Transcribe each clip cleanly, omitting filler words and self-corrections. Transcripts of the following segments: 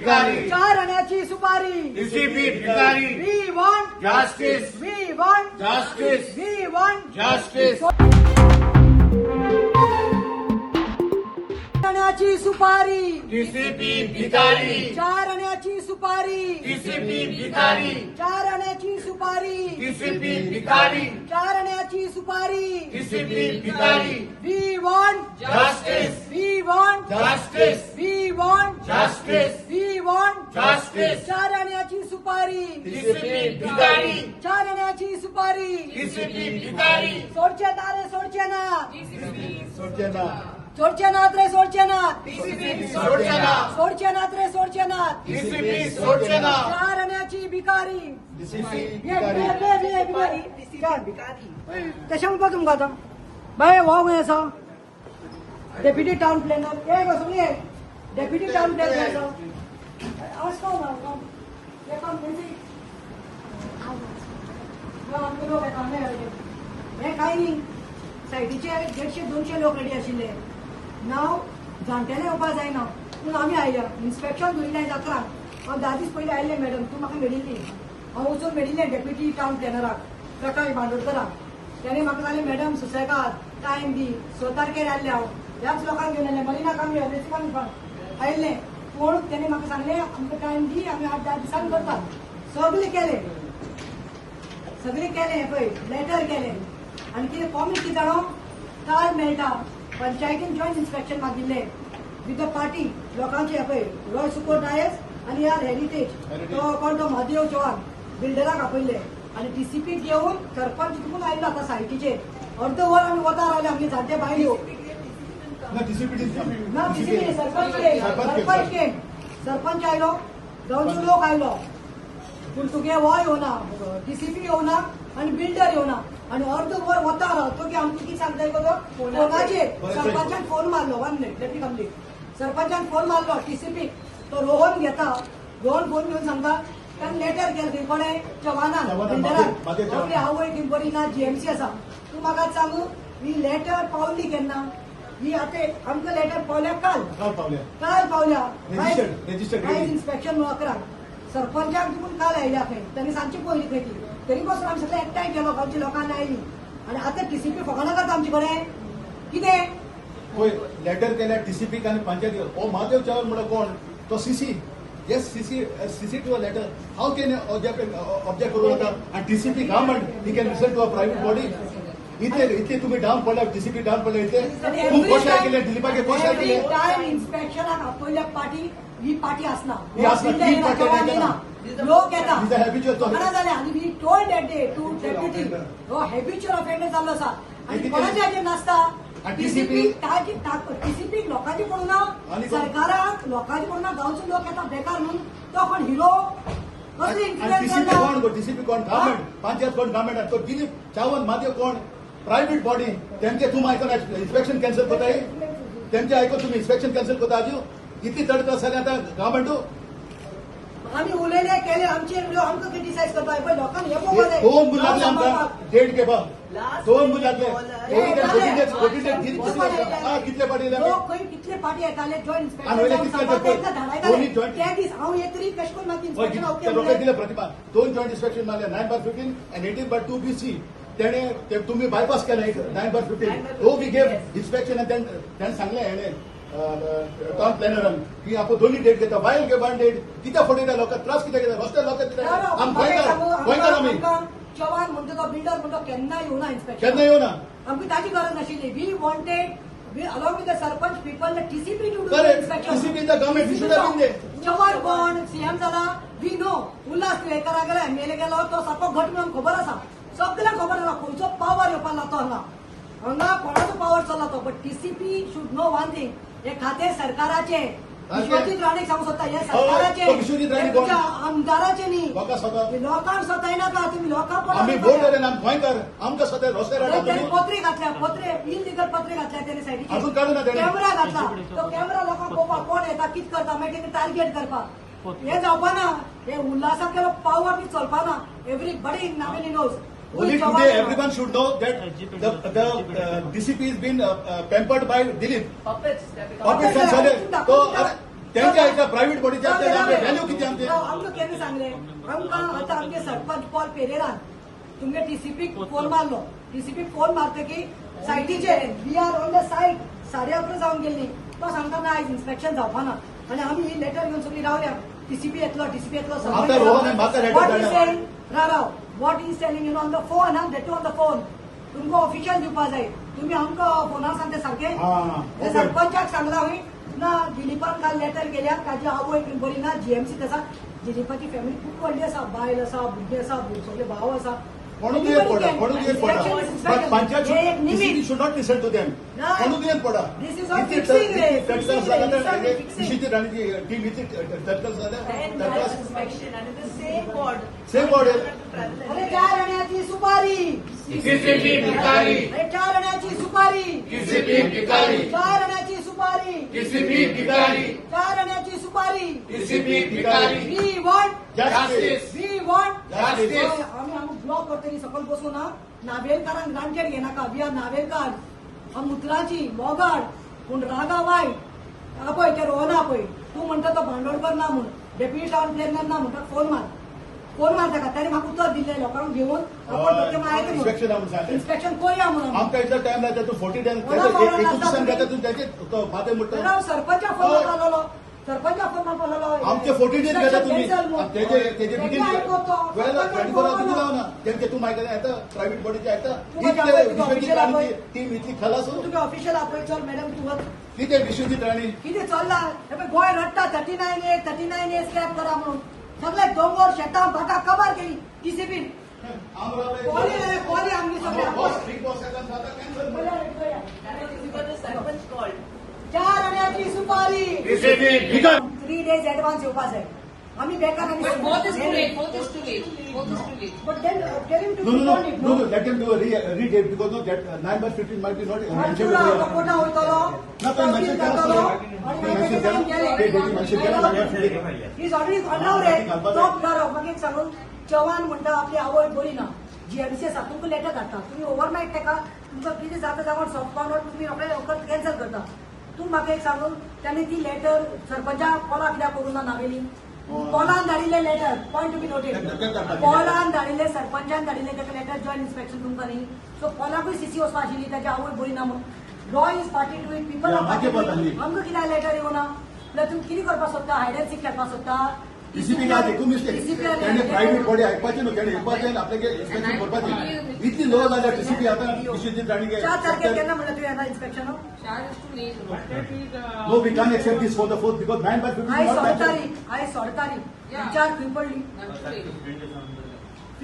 भिकारी, चार आण्याची सुपारी, डीसीपी भिकारी, we want justice, we want justice, we want justice. आण्याची सुपारी, डीसीपी भिकारी, चार आण्याची सुपारी, डीसीपी भिकारी, चार आण्याची सुपारी, डीसीपी भिकारी, चार आण्याची सुपारी, डीसीपी भिकारी, we want justice, we want justice, we want justice, we want justice. चार आण्याची सुपारी, डीसीपी भिकारी, चार आण्याची सुपारी, डीसीपी भिकारी, सोडचे रे सोडचे ना, सोडचेना, सोडचे नात रे सोडचे नात, डीसीपी सोडचेना, सोडचे नात रे सोडचे नात, डीसीपी सोडचेना, चार आण्याची भिकारी, डीसीपी भिकारी त्याच्यामुळे तुमका आता बाय हो खंय आसा डेप्युटी टाउन प्लॅनर हे गो सगळे डेप्युटी टाउन प्लॅनर आसा आवाज कोण ना हे काम म्हणजे आमचे लोक काम हे काय नाही सायटीचे 150-200 लोक रेडी आशिल्ले नाव जाणटेले येवपा जायना पूण आमी आयल्या इन्स्पेक्शन धरिल्लें जात्रा हांव 10 दीस पयलीं आयिल्लें मॅडम तूं म्हाका मेळिल्ली हांव वचून मेळिल्लें डेप्युटी टाउन प्लॅनराक प्रकाश बांदोडकराक त्याने म्हाका सांगलें मॅडम सुसेगाद टायम दी 6 तारखेर आयल्लें हांव ह्याच लोकांक घेवन आयलें मलिना कांबळे रेसिपान आयिल्लें पूण त्याने म्हाका सांगलें आमकां टायम दी आमी 8-10 दिसांनी करतात सगळें केलें हें पळय लेटर केलें आनी कितें प्रॉमिस कितें जाणो काल मेळटा पंचायतीन जॉयंट इन्स्पेक्शन मागिल्लें विथ द पार्टी लोकांचे पळय रॉय सुकोर नायस आनी यार हेरिटेज तो कोण तो महादेव चव्हाण बिल्डराक आपयले आनी टीसीपी घेवन सरपंच तिकून आयलो आतां सायटीचेर अर्द वर आमी वता रावले आमगे जाणटे बायल्यो ना टीसीपी सरपंच आयलो गांवचो लोक आयलो पूण तुगे हो येवना टीसीपी येवना आनी बिल्डर येवना आनी अर्द वर वता राव तो की आमकां कितें सांगताय गो तो फोनाचेर सरपंचान फोन मारलो 1 मिनिट डेप्युटी कंप्लीट सरपंचान फोन मारलो टीसीपी तो रोहन घेता रोहन फोन घेवन सांगता ताणें लेटर केलें थंय कोणें चव्हाणान बिल्डराक आवय थंय बरी ना जीएमसी आसा तूं म्हाका सांगू ही लेटर पावली केन्ना ही आतां आमकां लेटर पावल्या काल पावल्या कांय इन्स्पेक्शन 11 सरपंचाक तिकून काल आयल्या खंय तांणी सांजची पयली खंय ती तरी पासून आमी सगळे एकठांय केलो गांवच्या लोकांना आयली आनी आतां टीसीपी फकाणां करता आमचे कडेन कितें पळय लेटर केल्या टीसीपी आनी पंचायती हो महादेव चव्हाण म्हणून कोण तो CC yes CC to a letter how can object करू नका आणि TCP government he can listen to a private body इथे तुम्ही डाऊन पडला टीसीपी डाऊन पडला इथे तू कोशाय केले दिलीपाचे कोशाय केले टायम इन्स्पेक्शनाक आपयल्या पार्टी ही पार्टी आसना ही आसना, ती पार्टी येना. लोक येता He's a habitual to- फकाणां जालें आनी we told that day to deputy हो हॅबिच्युअल ऑफेंडर जाल्लो आसा आनी कितें? कोणाच्या हाजेर नासता आणि टीसीपी TCP? टीसीपी लोकांची पडूना आणि कोण? सरकाराक लोकांची पडूना गांवचे लोक येता बेकार म्हणून तो कोण हिरो कसले इन्सिडेंट टीसीपी जाल्लो कोण टीसीपी कोण गव्हर्नमेंट पंचायत कोण गव्हर्नमेंट तो दिलीप चव्हाण महादेव कोण प्रायव्हेट बॉडी तेमचे तुम्ही आयकून इन्स्पेक्शन कॅन्सल करताय तेमचे आयकून तुम्ही इन्स्पेक्शन कॅन्सल करता आजू किती तडत जाल्यार आतां गव्हर्नमेंट आम्ही उलयले केले आमचे आमकां क्रिटिसायज करता पण लोकांनी हे पळोवपाक दोन मुलं लागले आमकां डेट घेवपा दोन मुलं लागले कितले पाटील लोक खंय कितले पार्टी येताले जॉयंट आणि वयले कितले ते पळय. दोन्ही इन्स्पेक्टर joint- त्या दीस हांव येतरी कशें करून म्हाका इन्स्पेक्शन लोकांनी दिले प्रतिभा दोन जॉईंट इन्स्पेक्शन मारले 9/15 and 18/2BC त्याने तुम्ही बायपास केला 9/15 हो वी गेव इन्स्पेक्शन आणि त्याने सांगले याने टाउन प्लॅनर की आपण दोन्ही डेट घेता वायल घे 1 डेट किती फटयता लोक त्रास किती घेता रस्त्यार लोक गोंयकार आमी चव्हाण म्हणतो तो बिल्डर म्हणतो केन्ना येवना इन्स्पेक्शन केन्ना येवना आमकां ताची गरज नाशिल्ली we wanted along with the sarpanch people the TCP to do correct inspection TCP the government we should have been there Chavan कोण सीएम जाला वी नो उल्हास तुळेकरा गेला एमएलए गेलो तो सारको घट म्हणून खबर आसा सगळ्यांक खबर आसा खंयचो पावर येवपा लागतो हांगा कोणाचो पावर चल्ला तो but TCP should know one thing हे खाते सरकाराचे विश्वजीत राणेक सांगू सोदता हे सरकाराचे विश्वजीत राणे कोण? आमदाराचे न्ही लोकां स्वता लोकांक स्वतायनाका तुम्ही लोकांक आम्ही बोर्ड आमी गोंयकार आमकां स्वता रस्त्यार त्याने पत्रे घातल्या इनलिगल पत्रे घातल्या त्याने सायडीचे अजून काढू ना त्याने. कॅमेरा घातला तो कॅमेरा लोकांक पळोवपाक कोण येता कित करता मागीर तेणी टार्गेट करपाक हे जावपाना हे उल्हासाक केलो पावर बी चलपाना everybody Naveli knows Only today, everyone should know that the DCP is been pampered by Dilip. Puppets and Saleh. So, त्यांच्या एका प्रायव्हेट बॉडीच्या आमकां आतां आमगे सरपंच पॉल पेरेरान तुमगे टीसीपी फोन मारलो. टीसीपी फोन मारतकी सायटीचेर we are on the site 11:30 जावन गेल्ली. तो सांगता ना आयज इन्स्पेक्शन जावपा ना आनी आमी ही लेटर घेवन सगळी रावल्या. टीसीपी येतलो आतां रोहन म्हाका letter धाडला. राव what is telling you on the phone date on the phone तुमकां ऑफिशियल दिवपा जाय. तुम्ही आमकां फोनार सांगता सारखे. ते सरपंचाक सांगला हांवें ना दिलीपान काल लेटर केल्या ताजी आवय बरी ना जीएमसी आसा. दिलीपाची फॅमिली खूप व्हडली आसा. बायल आसा भुरगे आसा सगळे भाव आसा. म्हणून दुयेंत पडा but panchayat should not listen to them. म्हणून दुयेंत पडा. This is not fixing it. निशिती राणीची टीम इतली तत्काल जाल्या. inspection and the same board. Same body अरे 4 आण्याची सुपारी. टीसीपी भिकारी, अरे 4 आण्याची सुपारी. टीसीपी भिकारी, 4 आण्याची सुपारी. टीसीपी भिकारी, 4 आण्याची सुपारी. टीसीपी भिकारी. We want Justice. We want Justice. आम्ही ब्लॉक करतली सकल बसून नावेलकारांक ग्रांटेड घेनाका. We are Navelkar. आम उतराची मोगाड पूण रागा वायट पळय ते रोहना पळय तू म्हणटा तो भांडोळकर ना म्हूण डेप्युटी टाउन प्लॅनर ना म्हणटा फोन मार ताका. ताणें म्हाका उतर दिल्लें लोकांक घेवन आपण इन्स्पेक्शन म्हणून सांगलें. इन्स्पेक्शन करूया म्हणून. आमकां इतलो टायम लागता तू 40 टायम कोणा 21 दिसान घेता तू त्याचे फादर म्हणटा. हांव सरपंचा फोन मारलो. सरपंचा फोन मारलो. आमचे 40 डेज घेता तुम्ही Cancel म्हणून. तेजे बिगीन तेजे आयकतो. 24 आवर किती लावना तेंचे तू माहिती येता प्रायव्हेट बॉडीचे येता तू माझ्या आवडीची official आपय. टीम इतली खलास तुका ऑफिशियल आपय चल मॅडम तू किती विश्वजित राणी कितें चल्ला हे पळय गोंय रडटा 39 ए स्लॅब करा म्हणून. सगळे दोंगर शेतां भाटां कबार केली टीसीपी. कोली आमची सगळ्या Because the sarpanch called. 4 आण्याची सुपारी. टीसीपी भिकारी. 3 days एडवान्स येवपा जाय. आम्ही बेकार आनी But both is too late. Both is too late. Both is too late. But then tell him to No, respond it, no? let them do a redate because no, that 9/15 might be not mentioned. तुला तो कोटा वयतलो. No, mention करतलो. केला. आणि mention केला. ते डेटी mention केला. 9/15. He's already अनाव रे. स्टॉप करो. मागीर एक सांगून चव्हाण म्हणटा आपली आवय बरी ना. जीएमसी आसा तुमकां लेटर धाडटा. तुम्ही ओव्हरनाईट तेका तुमकां कितें जाता जावन सॉफ्ट कॉर्नर तुम्ही रोखडे कॅन्सल करता. तूं म्हाका एक सांगून ताणें ती लेटर सरपंचाक कॉला कित्याक करूं ना नावेली. पॉलान धाडिल्ले letter point to be noted. पॉलान धाडिल्ले सरपंचान धाडिल्ले ताका लेटर जॉईंट इन्स्पेक्शन तुमकां न्ही. सो पॉलाकूय सीसी वचपा आशिल्ली ताची आवय बरी ना म्हणून. Law is party to it. People आमकां कित्याक लेटर येवना. जाल्यार तुमी कितें करपाक सोदता. हायड एंड सीक खेळपाक सोदता. टीसीपी काय देखून मिस्टेक त्याने प्रायव्हेट बॉडी ऐकपाचे न्हू त्याने येवपाचे आनी आपल्याक इन्स्पेक्शन करपाचे. इतली लो जाल्या टीसीपी आतां विश्वजित राणी 4 तारखेक केन्ना म्हणलें तुवें येता inspection. 4 is too late. No, we can't accept this for the 4th because 9/15 आयज is not 16 mentioned. तारीख. आयज 16 तारीख. विचार खंय पडली. Not too late.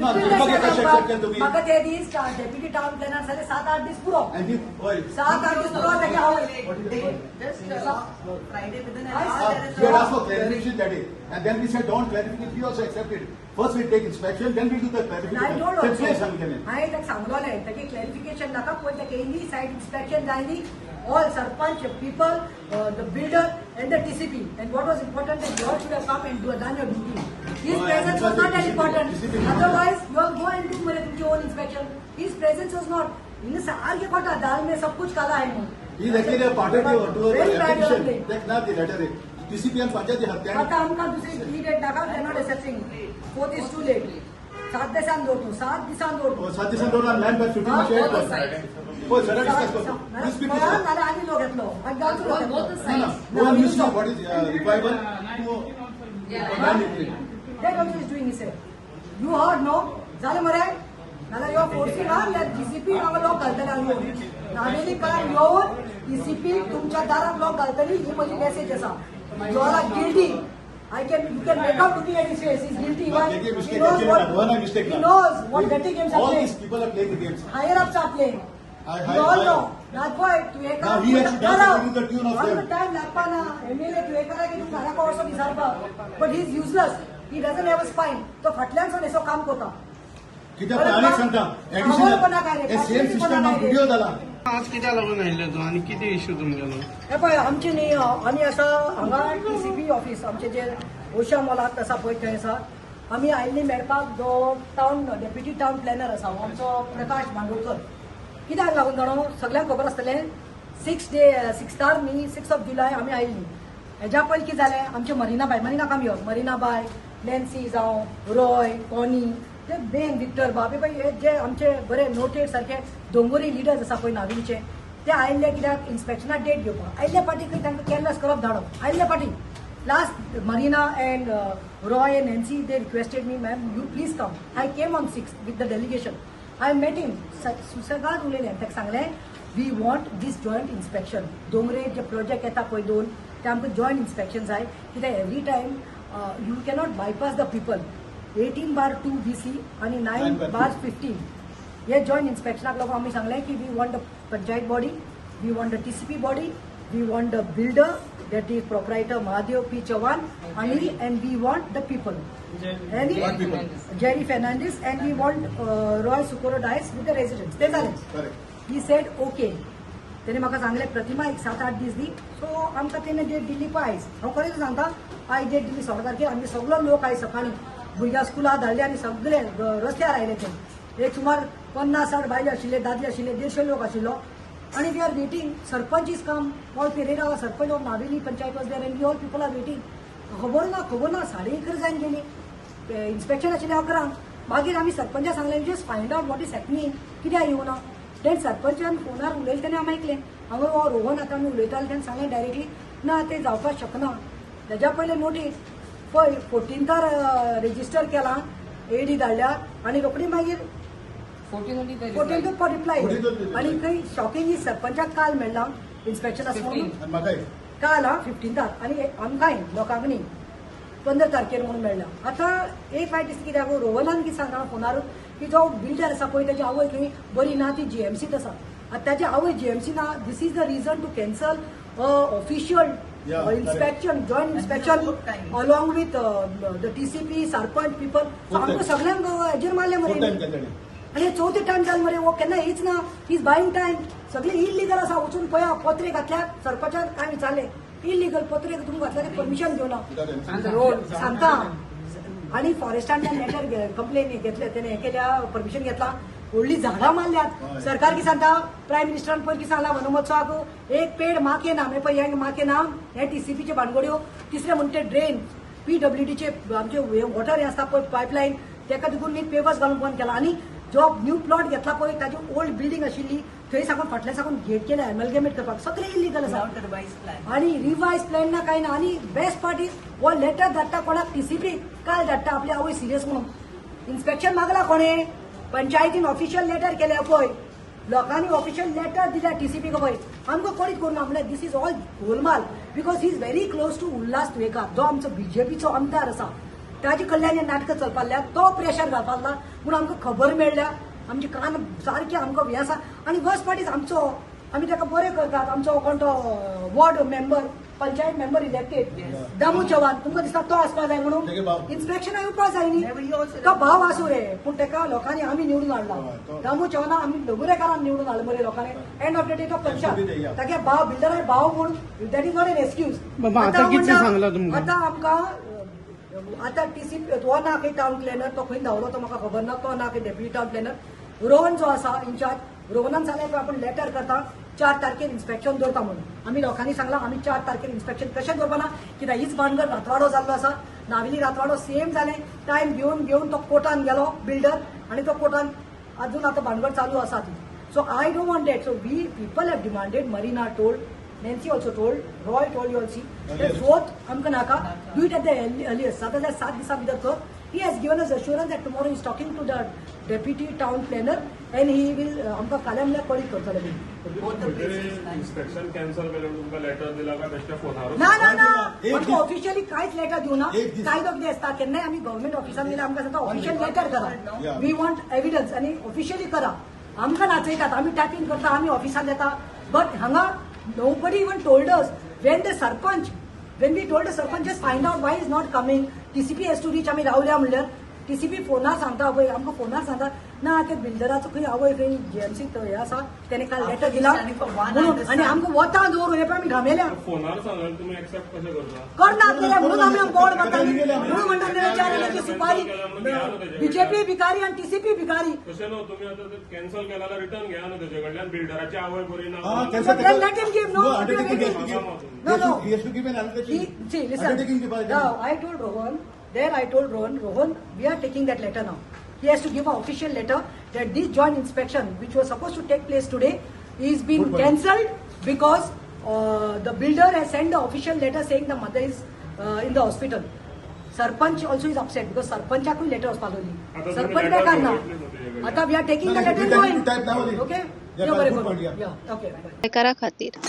ना, तुमकां कशें शक्य तुम्ही म्हाका ते दीस डेप्युटी टाउन प्लॅनर जाले 7-8 दीस पुरो. आणि होय 7-8 दीस पुरो ताची आवय. Just Friday within an I hour. saw- there is we had a- asked for clarification that day and then we said don't clarify it. We also accepted. First we take inspection then we do the I clarification. told Then also. please सांगितलें. हांवें ताका सांगलोलें ताची clarification नाका पळय ताका येयली सायट inspection जायली. All sarpanch people, the builder and the TCP. And what was important that you all should have come and done your duty. His presence was not that important. Otherwise, you all go and do your own inspection. His presence was not. इन्हें सारखे पता दाल में सब कुछ काला है म्हणून. He actually a part of the Very bad application. lovely. That's not the letter. TCP and पंचायती हत्या. आता आमकां दुसरी ही डेट नाका. They are not accepting. 4th is too late. 7 दिसान दवरतो. 7 दिसान दवरतो. 7 दिवसांनी दोन 9/15 शेअर both the कर. sides. हो सरळ डिस्कस करतो. You speak this one. नाल्यार आनी लोक येतलो. गांवचो लोक Both the येतलो. sides. No one news now what is required to Yeah. mandatory. That also is doing, he said. You heard, no? झालं मरे? नाल्यार यो फोर्सिंग हा डीसीपी हांगा लोक घालतले हांगा. नावेली कार येवन डीसीपी तुमच्या दारात लोक घालतली ही म्हजी मेसेज आसा. You are guilty. I can, you can make out looking at his face. He's guilty. Why? Take a He mistake. knows Actually, what, one mistake. he knows what dirty games are All playing. these people are playing the games. Higher ups are playing. I- You all know. That's why to एक Now he has to dance according to the tune of them. time लागपा ना. MLA to एक की तू घरा course विचारपा. But he is useless. He doesn't have a spine. तो फाटल्यानसून हेसो काम करता. कित्याक अनेक सांगता आवडपणा काय रे? एडिशनल सेम सिस्टम हा व्हिडिओ झाला. आज कित्याक लागून आयिल्ले तूं आनी कितें इश्यू तुमगेलो? हे पळय आमची न्ही आमी आसा हांगा टीसीपी ऑफिस आमचे जे ओशा मॉलात आसा पळय थंय आसा. आमी आयिल्ली मेळपाक जो टाउन डेप्युटी टाउन प्लॅनर आसा आमचो प्रकाश बांदोडकर. कित्याक लागून जाणो सगळ्यांक खबर आसतलें 6 जुलाय आमी आयिल्ली. हेज्या पयलीं कितें जालें आमचे मरिना काम यो मरिना बाय नॅन्सी जावं रॉय कॉनी ते बेन विक्टर बाबे पळय हे जे आमचे बरे नोटेड सारखे दोंगरी लिडर्स आसा पळय नाविलीचे ते आयिल्ले कित्याक इन्स्पेक्शनाक डेट घेवपाक आयिल्ले फाटी खंय तांकां केअरलेस करप धाडप आयिल्ले फाटी last Marina and Roy and Nancy, they requested me, ma'am, you please come. I came on 6th with the delegation. I met him. सुसगाद उलयलें ताका सांगलें we want this joint inspection. Dongre जे प्रोजेक्ट येता पळय दोन ते आमकां joint inspection जाय कित्याक every time you cannot bypass the people. 18/2 BC आणि 9/15 हे joint inspectionाक लागून आमी सांगलें की we want the panchayat body, we want the TCP body, we want the builder, that is proprietor Mahadev P. Chavan, and we want the people. Jerry Fernandez, and we want Roy Socorro Dias with the residents. They are Correct. He said okay. त्याने म्हाका सांगले प्रतिमा एक 7-8 दीस दी so आमकां तेणे date Delhi पळय आयज हांव खरेंच सांगता आयज डेट दिल्ली 16 तारखेर आमी सगळो लोक आयज सकाळी भुरग्यां स्कुलाक धाडले आनी सगळे रस्त्यार आयले ते एक सुमार 50-60 बायले आशिल्ले दादले आशिल्ले 150 लोक आशिल्लो आणि we are waiting sarpanch is come Al Pereira sarpanch of Naveli panchayat was there and all people are waiting खबर ना 11:30 जावन गेली इन्स्पेक्शन आशिल्लें 11 मागीर आमी सरपंचाक सांगलें just find out what is happening कित्याक येवना देन सरपंचान फोनार उलयलें तेणें हांव आयकलें हांगा हो रोहन आतां आमी उलयताले तेणें सांगलें डायरेक्टली ना तें जावपाक शकना तेज्या पयलें नोटीस पळय 14थार रेजिस्टर केलां एडी धाडल्या आनी रोखडी मागीर 14th फॉर रिप्लाय आणि खंय शॉकिंग ही सरपंचाक काल मेळ्ळा इन्स्पेक्शन आसा म्हणून आणि म्हाकाय काल 15थार आणि आमकांय लोकांक न्ही 15 तारखेर म्हणून मेळ्ळा आतां एक वायट दिसता कित्याक रोहनान कितें सांगता फोनार की जो बिल्डर आसा पळय ताची आवय खंय बरी ना ती जीएमसीत आसा आतां ताची आवय जीएमसी ना this is the reason to cancel official inspection, joint inspection along with the TCP, sarpanch people. So आमकां सगळ्यांक हेजेर मारले मरे आणि चौथे टाइम जाल मरे वो केन्ना हीच ना ही इज बायिंग टाइम सगळे इलिगल आसा वचून पळया पत्रे घातल्यात सरपंचान काय विचारले इलिगल पत्रे तुमी घातल्या परमिशन घेवना रोड सांगता आणि फॉरेस्टान लेटर कंप्लेन घेतले त्याने हे केल्या परमिशन घेतला व्हडली झाडां मारल्यात सरकार कितें सांगता प्रायम मिनिस्टरान पयलीं कितें सांगला वनमहोत्सवाक एक पेड माके ना पळय हे माके ना हे TCPचे भानगड्यो तिसरे म्हणटे ड्रेन PWDचे आमचे वॉटर हे आसता पळय पायपलायन तेका देखून न्ही पेवर्स घालून बंद केला आणि जो न्यू प्लॉट घेतला पळय ताजी ओल्ड बिल्डिंग आशिल्ली थंय साकून फाटल्या साकून गेट केल्या एमलगेमेट करपाक सगळे इलिगल आसा आणि रिवायज प्लॅन ना काय ना आणि बेस्ट पार्ट इज हो लेटर धाडटा कोणाक TCP काल धाडटा आपली आवय सिरियस म्हणून इन्स्पेक्शन मागला कोणे पंचायतीन ऑफिशियल लेटर केल्या पळय लोकांनी ऑफिशियल लेटर दिल्या TCP को पळय आमकां कोणीच करूना म्हणल्यार दिस इज ऑल गोलमाल because he is very close to Ulhas Tuyekar जो आमचो BJPचो आमदार आसा ताजे कडल्यान हे नाटकां चलपाल्या तो प्रेशर घालपाक लागला म्हणून आमकां खबर मेळ्ळ्या आमचे कान सारखे आमकां हे आसा आणि वर्स्ट पार्ट इज आमचो आमी ताका बरें करतात आमचो कोण तो ward member panchayat member elected Damu Chavan तुमकां दिसता तो आसपा जाय म्हणून इन्स्पेक्शना येवपा जाय न्ही तो भाव आसूं रे पूण ताका लोकांनी आमी निवडून हाडला दामू चव्हाणा आमी डोंगरेकारान निवडून हाडले मरे लोकांनी एंड ऑफ द डे तो पंचायत तागे भाव बिल्डर भाव म्हणून that is not an excuse आतां आमकां आता TCP तो ना काही टाउन प्लॅनर तो खंय धांवलो तो म्हाका खबर ना तो ना काही डेप्युटी टाउन प्लॅनर रोहन जो आसा इन्चार्ज रोहनान सांगलें आपण लेटर करता 4 तारखेर इन्स्पेक्शन दवरता म्हणून आमी लोकांनी सांगला आमी 4 तारखेर इन्स्पेक्शन कशें दवरपाना कित्याक हीच भानगड रातवाडो जाल्लो आसा नावेली रातवाडो सेम जालें टायम घेवन तो कोर्टान गेलो बिल्डर आणि तो कोर्टान अजून आता भानगड चालू आसा ती so I don't want that so we people have demanded Marina told Nancy also told, Roy told you also, that fourth, amka naka, do it at the earliest. 7 disa bidar कर. He has given us assurance that tomorrow he is talking to the deputy town planner and he will, amka kalamla कळीत करतले मी. Inspection cancel केलं तुमका letter दिला का बेश्टे फोनावर ना आमकां ऑफिशियली कांयच लेटर दिवना कायदो कितें आसता केन्नाय आमी गव्हर्मेंट ऑफिसान गेल्यार आमकां सांगता ऑफिशियल लेटर करा वी वॉन्ट एविडन्स आनी ऑफिशियली करा आमकां नाचयतात आमी टायपिंग करता आमी ऑफिसान येता बट हांगा nobody even told us when we told the sarpanch just find out why is not coming TCP has to reach आमी रावल्या म्हणल्यार TCP फोनार सांगता पळय आमकां फोनार सांगता ना ते बिल्डराचो खंय आवय खंय GMC हे आसा तेणे काल लेटर दिला म्हणून आनी आमकां वता दवरून हे पळय आमी घामेल्या फोनार सांगाल तुम्ही एक्सेप्ट कशें करता करनात म्हणून आमी बोर्ड करता म्हणून म्हणटा सुपारी बीजेपी भिकारी आणि टीसीपी भिकारी. तशें न्हू तुमी आतां कॅन्सल केला जाल्यार रिटर्न घेया न्हू तेजे कडल्यान बिल्डराची आवय बरी ना Ah, Then cancel. let him give, no, undertaking he has to give. No, no. He has to give an undertaking. See, listen. Undertaking the by- Now, I told Rohan, Rohan, we are taking that letter now. He has to give an official letter that this joint inspection, which was supposed to take place today, is been Good point. cancelled because the builder has sent the official letter saying the mother is in the hospital. Sarpanch also is upset because Sarpanchakui letter was पाठवली. आता Sarpanch तुम्ही काय letter करणार? घेतलीच होती याकडे. आता we are taking No, the no, letter we and can going. type now only. Okay? Yeah, यो बरें good करून. point, yeah. Yeah, okay. करा खातीर